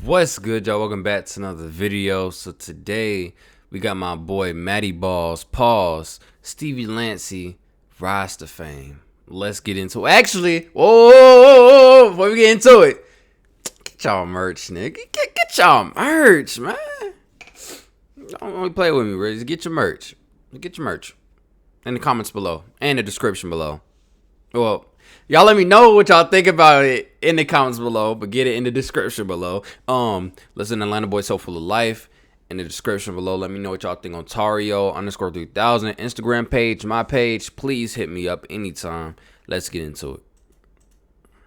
What's good, y'all? Welcome back to another video. So today we got my boy Matty Balls, Pause, Stevie Lacy, Rise to Fame. Let's get into it. Actually, whoa, before we get into it, get y'all merch, nigga. Get y'all merch, man. Don't only play with me, Riz. Get your merch. Get your merch in the comments below and the description below. Well, y'all let me know what y'all think about it in the comments below, but get it in the description below. Listen to Atlanta Boy So Full of Life in the description below. Let me know what y'all think on Tario_3000 Instagram page, my page. Please hit me up anytime. Let's get into it.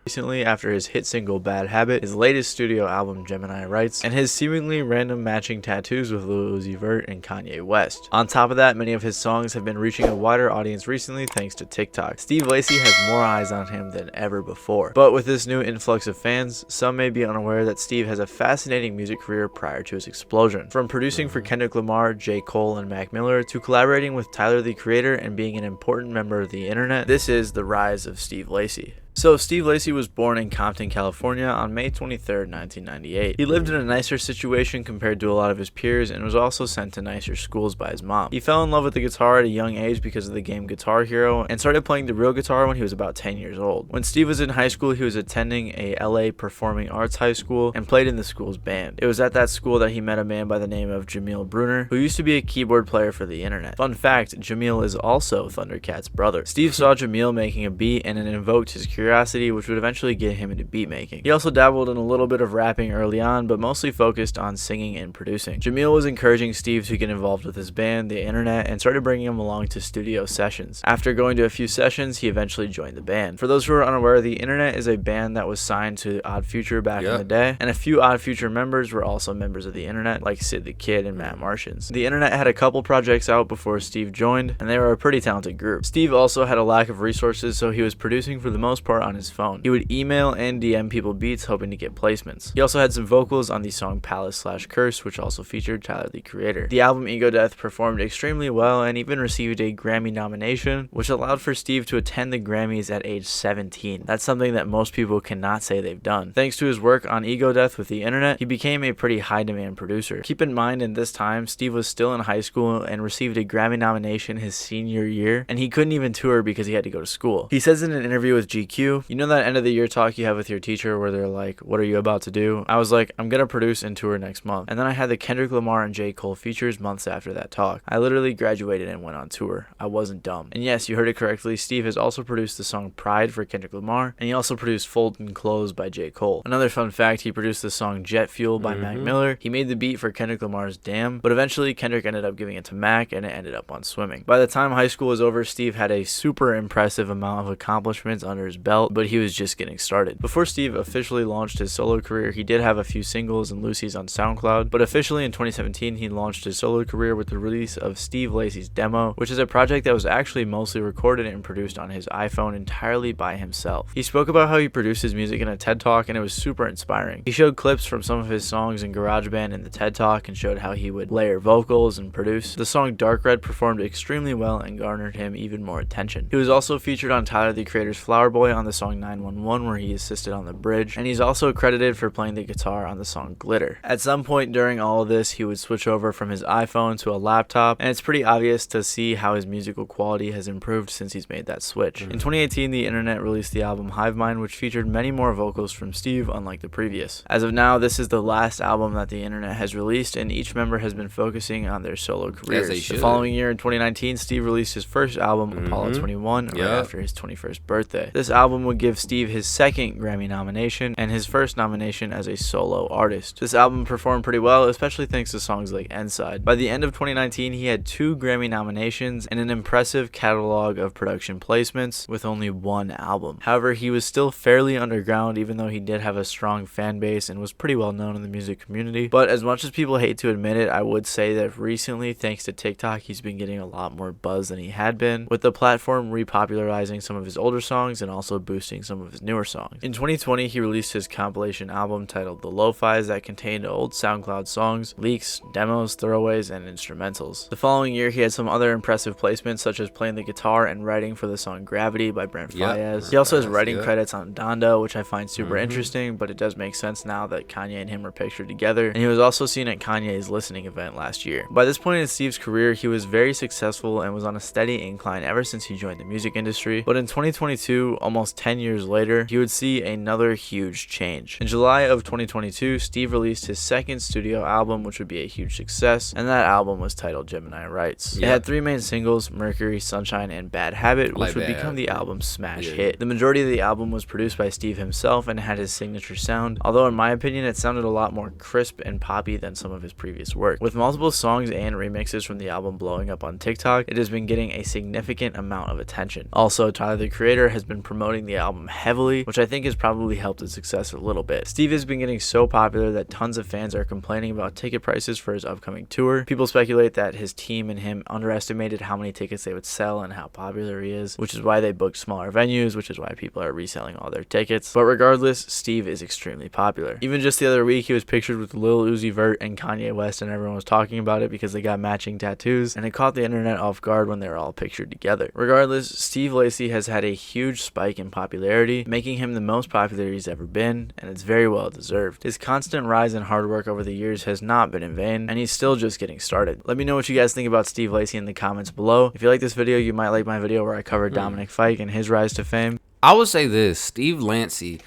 Recently, after his hit single Bad Habit, his latest studio album Gemini Rights, and his seemingly random matching tattoos with Lil Uzi Vert and Kanye West. On top of that, many of his songs have been reaching a wider audience recently thanks to TikTok. Steve Lacy has more eyes on him than ever before. But with this new influx of fans, some may be unaware that Steve has a fascinating music career prior to his explosion. From producing for Kendrick Lamar, J. Cole, and Mac Miller, to collaborating with Tyler the Creator and being an important member of the internet, this is the rise of Steve Lacy. So, Steve Lacy was born in Compton, California on May 23, 1998. He lived in a nicer situation compared to a lot of his peers and was also sent to nicer schools by his mom. He fell in love with the guitar at a young age because of the game Guitar Hero and started playing the real guitar when he was about 10 years old. When Steve was in high school, he was attending a LA performing arts high school and played in the school's band. It was at that school that he met a man by the name of Jamil Bruner, who used to be a keyboard player for the internet. Fun fact, Jamil is also Thundercat's brother. Steve saw Jamil making a beat and it invoked his curiosity, which would eventually get him into beat making. He also dabbled in a little bit of rapping early on, but mostly focused on singing and producing. Jamil was encouraging Steve to get involved with his band, the internet, and started bringing him along to studio sessions. After going to a few sessions, he eventually joined the band. For those who are unaware, the internet is a band that was signed to Odd Future back in the day, and a few Odd Future members were also members of the internet, like Sid the Kid and Matt Martians. The internet had a couple projects out before Steve joined, and they were a pretty talented group. Steve also had a lack of resources, so he was producing for the most part on his phone. He would email and DM people beats hoping to get placements. He also had some vocals on the song Palace/Curse, which also featured Tyler the Creator. The album Ego Death performed extremely well and even received a Grammy nomination, which allowed for Steve to attend the Grammys at age 17. That's something that most people cannot say they've done. Thanks to his work on Ego Death with the internet, he became a pretty high demand producer. Keep in mind, in this time, Steve was still in high school and received a Grammy nomination his senior year, and he couldn't even tour because he had to go to school. He says in an interview with GQ, "You know that end of the year talk you have with your teacher where they're like, what are you about to do? I was like, I'm gonna produce and tour next month. And then I had the Kendrick Lamar and J. Cole features months after that talk. I literally graduated and went on tour. I wasn't dumb." And yes, you heard it correctly, Steve has also produced the song Pride for Kendrick Lamar, and he also produced Folding Clothes by J. Cole. Another fun fact, he produced the song Jet Fuel by Mac Miller. He made the beat for Kendrick Lamar's Damn, but eventually Kendrick ended up giving it to Mac and it ended up on Swimming. By the time high school was over, Steve had a super impressive amount of accomplishments under his belt, but he was just getting started. Before Steve officially launched his solo career, he did have a few singles and Lucy's on SoundCloud, but officially in 2017 he launched his solo career with the release of Steve Lacy's Demo, which is a project that was actually mostly recorded and produced on his iPhone entirely by himself. He spoke about how he produced his music in a TED Talk and it was super inspiring. He showed clips from some of his songs in GarageBand in the TED Talk and showed how he would layer vocals and produce. The song Dark Red performed extremely well and garnered him even more attention. He was also featured on Tyler the Creator's Flower Boy on the song 911 where he assisted on the bridge, and he's also credited for playing the guitar on the song Glitter. At some point during all of this, he would switch over from his iPhone to a laptop, and it's pretty obvious to see how his musical quality has improved since he's made that switch. In 2018, the internet released the album Hive Mind, which featured many more vocals from Steve, unlike the previous. As of now, this is the last album that the internet has released, and each member has been focusing on their solo careers. The following year, in 2019, Steve released his first album, Apollo 21, right after his 21st birthday. This album would give Steve his second Grammy nomination and his first nomination as a solo artist. This album performed pretty well, especially thanks to songs like Inside. By the end of 2019, he had 2 Grammy nominations and an impressive catalog of production placements with only 1 album. However, he was still fairly underground, even though he did have a strong fan base and was pretty well known in the music community. But as much as people hate to admit it, I would say that recently, thanks to TikTok, he's been getting a lot more buzz than he had been, with the platform repopularizing some of his older songs and also also boosting some of his newer songs. In 2020, he released his compilation album titled The Lo-Fis that contained old SoundCloud songs, leaks, demos, throwaways, and instrumentals. The following year, he had some other impressive placements, such as playing the guitar and writing for the song Gravity by Brent Faiyaz. He also has writing credits on Donda, which I find super interesting, but it does make sense now that Kanye and him are pictured together. And he was also seen at Kanye's listening event last year. By this point in Steve's career, he was very successful and was on a steady incline ever since he joined the music industry. But in 2022, almost 10 years later, he would see another huge change. In July of 2022, Steve released his second studio album, which would be a huge success, and that album was titled Gemini Rights. It had three main singles, Mercury, Sunshine, and Bad Habit, which would become the album's smash hit. The majority of the album was produced by Steve himself and had his signature sound, although in my opinion it sounded a lot more crisp and poppy than some of his previous work. With multiple songs and remixes from the album blowing up on TikTok, it has been getting a significant amount of attention. Also, Tyler the Creator has been promoting the album heavily, which I think has probably helped its success a little bit. Steve has been getting so popular that tons of fans are complaining about ticket prices for his upcoming tour. People speculate that his team and him underestimated how many tickets they would sell and how popular he is, which is why they booked smaller venues, which is why people are reselling all their tickets. But regardless, Steve is extremely popular. Even just the other week, he was pictured with Lil Uzi Vert and Kanye West, and everyone was talking about it because they got matching tattoos, and it caught the internet off guard when they were all pictured together. Regardless, Steve Lacy has had a huge spike in popularity, making him the most popular he's ever been, and it's very well deserved. His constant rise and hard work over the years has not been in vain, and he's still just getting started. Let me know what you guys think about Steve Lacy in the comments below. If you like this video, you might like my video where I cover Dominic Fike and his rise to fame. I would say this, Steve Lacy,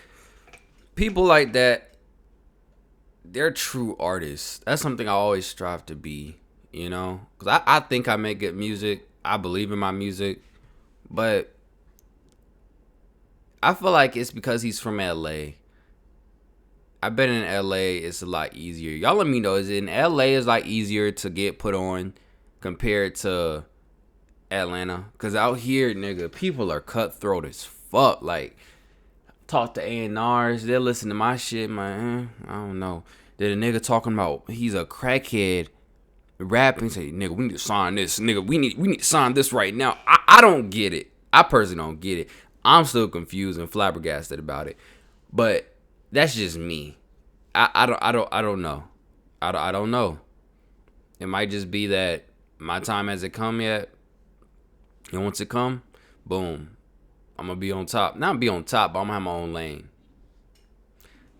people like that, they're true artists. That's something I always strive to be, you know? Because I think I make good music. I believe in my music. But I feel like it's because he's from LA. I bet in LA it's a lot easier. Y'all let me know, is it in LA is like easier to get put on compared to Atlanta? Because out here, nigga, people are cutthroat as fuck. Like, talk to A&Rs, they'll listen to my shit, man. I don't know. Then a nigga talking about he's a crackhead rapping, say, nigga, we need to sign this. Nigga, we need to sign this right now. I don't get it. I personally don't get it. I'm still confused and flabbergasted about it. But that's just me. I don't know. I don't know. It might just be that my time hasn't come yet. And once it come, boom, I'm gonna be on top. Not be on top, but I'm gonna have my own lane.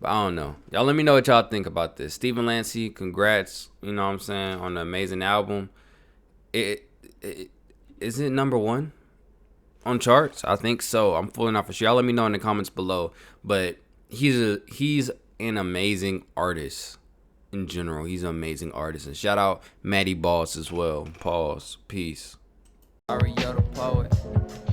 But I don't know. Y'all let me know what y'all think about this. Steven Lacy, congrats, you know what I'm saying, on the amazing album. Is it #1 on charts? I think so. I'm fooling out for sure. Y'all let me know in the comments below. But he's an amazing artist in general. He's an amazing artist. And shout out Matty Balls as well. Pause. Peace. Mario the poet.